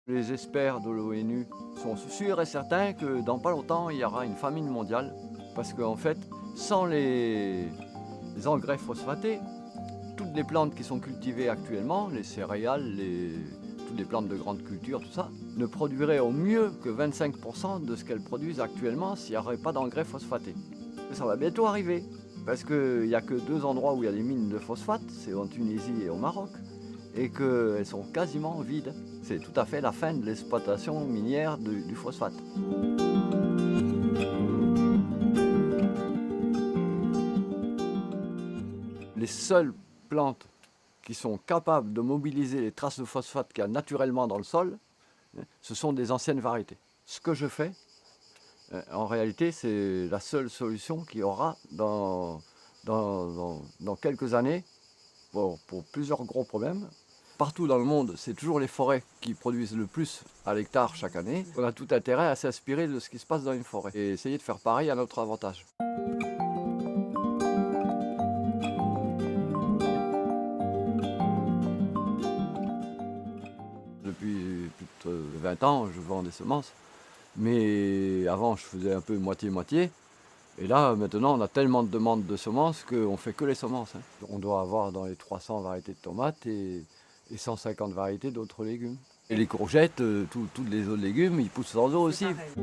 Les experts de l'ONU sont sûrs et certains que dans pas longtemps, il y aura une famine mondiale. Parce qu'en fait, sans les engrais phosphatés, toutes les plantes qui sont cultivées actuellement, les céréales, toutes les plantes de grande culture, tout ça, ne produiraient au mieux que 25% de ce qu'elles produisent actuellement s'il n'y aurait pas d'engrais phosphatés. Ça va bientôt arriver, parce qu'il n'y a que 2 endroits où il y a des mines de phosphate, c'est en Tunisie et au Maroc, et qu'elles sont quasiment vides. C'est tout à fait la fin de l'exploitation minière du phosphate. Les seules plantes qui sont capables de mobiliser les traces de phosphate qu'il y a naturellement dans le sol, ce sont des anciennes variétés. Ce que je fais, en réalité, c'est la seule solution qu'il y aura dans quelques années pour plusieurs gros problèmes. Partout dans le monde, c'est toujours les forêts qui produisent le plus à l'hectare chaque année. On a tout intérêt à s'inspirer de ce qui se passe dans une forêt et essayer de faire pareil à notre avantage. Depuis plus de 20 ans, je vends des semences. Mais avant, je faisais un peu moitié-moitié. Et là, maintenant, on a tellement de demandes de semences qu'on ne fait que les semences. On doit avoir dans les 300 variétés de tomates et 150 variétés d'autres légumes. Et les courgettes, tous les autres légumes, ils poussent sans eau aussi. Il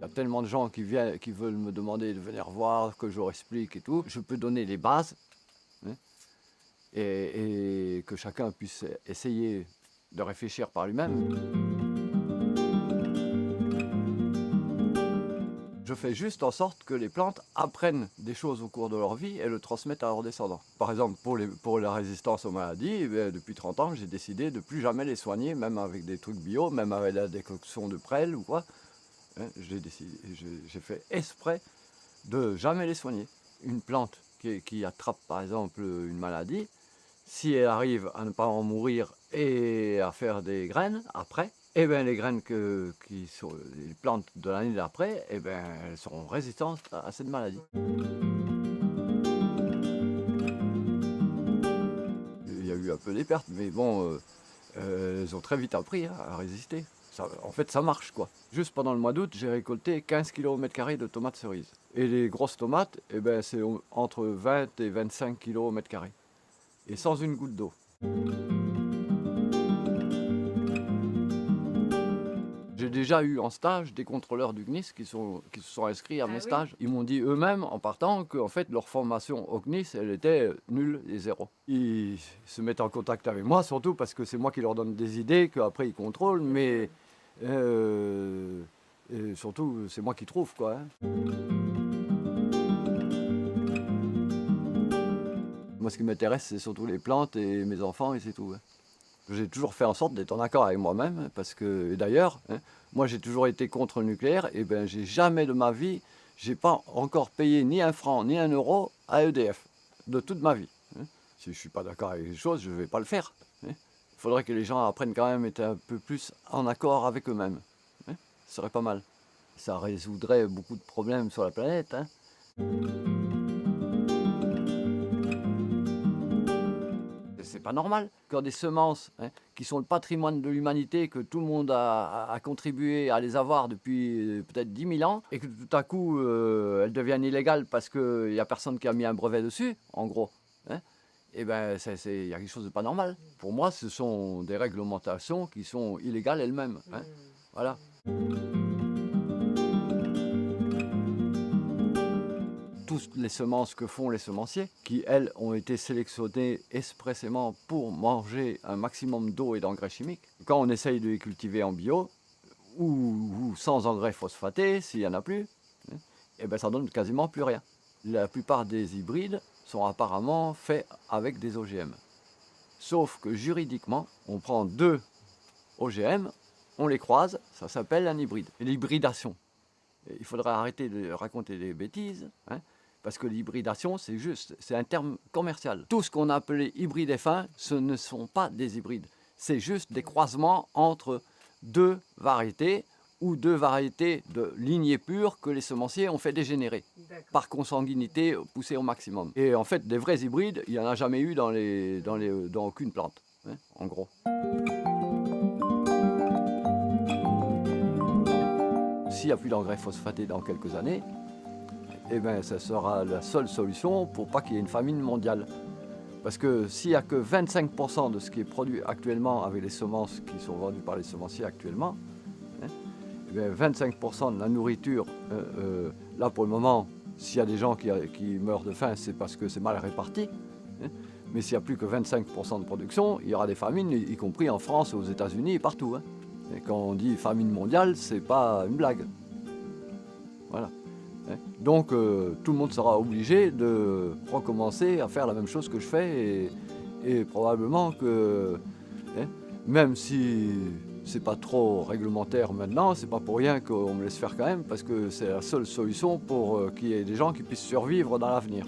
y a tellement de gens qui veulent me demander de venir voir, que je leur explique et tout. Je peux donner les bases, hein, et que chacun puisse essayer de réfléchir par lui-même. Je fais juste en sorte que les plantes apprennent des choses au cours de leur vie et le transmettent à leurs descendants. Par exemple, pour la résistance aux maladies, depuis 30 ans, j'ai décidé de plus jamais les soigner, même avec des trucs bio, même avec la décoction de prêle ou quoi. J'ai fait exprès de jamais les soigner. Une plante qui attrape par exemple une maladie, si elle arrive à ne pas en mourir et à faire des graines après, eh bien, les graines qui sont les plantes de l'année d'après, eh bien, elles seront résistantes à cette maladie. Il y a eu un peu des pertes, mais bon, elles ont très vite appris, hein, à résister. En fait, ça marche, quoi. Juste pendant le mois d'août, j'ai récolté 15 kg au mètre carré de tomates cerises. Et les grosses tomates, eh ben, c'est entre 20 et 25 kg au mètre carré. Et sans une goutte d'eau. J'ai déjà eu en stage des contrôleurs du CNIS qui se sont inscrits à mes stages. Ils m'ont dit eux-mêmes, en partant, qu'en fait, leur formation au CNIS, elle était nulle et zéro. Ils se mettent en contact avec moi, surtout parce que c'est moi qui leur donne des idées, qu'après ils contrôlent, mais et surtout, c'est moi qui trouve, quoi. Moi, ce qui m'intéresse, c'est surtout les plantes et mes enfants, et c'est tout. J'ai toujours fait en sorte d'être en accord avec moi-même, parce que, et d'ailleurs, moi j'ai toujours été contre le nucléaire, et ben j'ai jamais de ma vie, j'ai pas encore payé ni un franc ni un euro à EDF, de toute ma vie. Si je suis pas d'accord avec les choses, je vais pas le faire. Il faudrait que les gens apprennent quand même à être un peu plus en accord avec eux-mêmes. Ce serait pas mal. Ça résoudrait beaucoup de problèmes sur la planète. C'est pas normal quand des semences, qui sont le patrimoine de l'humanité, que tout le monde a contribué à les avoir depuis peut-être 10 000 ans, et que tout à coup elles deviennent illégales parce qu'il n'y a personne qui a mis un brevet dessus, en gros. Et ben il y a quelque chose de pas normal. Pour moi, ce sont des réglementations qui sont illégales elles-mêmes. Voilà. Toutes les semences que font les semenciers, qui elles ont été sélectionnées expressément pour manger un maximum d'eau et d'engrais chimiques. Quand on essaye de les cultiver en bio, ou sans engrais phosphatés, s'il n'y en a plus, et ben ça donne quasiment plus rien. La plupart des hybrides sont apparemment faits avec des OGM. Sauf que juridiquement, on prend 2 OGM, on les croise, ça s'appelle un hybride. L'hybridation. Il faudrait arrêter de raconter des bêtises, parce que l'hybridation, c'est un terme commercial. Tout ce qu'on a appelé hybride F1, ce ne sont pas des hybrides. C'est juste des croisements entre 2 variétés ou 2 variétés de lignée pure que les semenciers ont fait dégénérer par consanguinité poussée au maximum. Et en fait, des vrais hybrides, il n'y en a jamais eu dans aucune plante, hein, en gros. S'il n'y a plus d'engrais phosphatés dans quelques années, eh bien, ça sera la seule solution pour pas qu'il y ait une famine mondiale. Parce que s'il n'y a que 25% de ce qui est produit actuellement avec les semences qui sont vendues par les semenciers actuellement, hein, eh bien 25% de la nourriture, là pour le moment, s'il y a des gens qui meurent de faim, c'est parce que c'est mal réparti. Hein, mais s'il n'y a plus que 25% de production, il y aura des famines, y compris en France, aux États-Unis et partout. Hein. Et quand on dit famine mondiale, c'est pas une blague. Voilà. Donc tout le monde sera obligé de recommencer à faire la même chose que je fais et probablement que, hein, même si c'est pas trop réglementaire maintenant, c'est pas pour rien qu'on me laisse faire quand même, parce que c'est la seule solution pour qu'il y ait des gens qui puissent survivre dans l'avenir.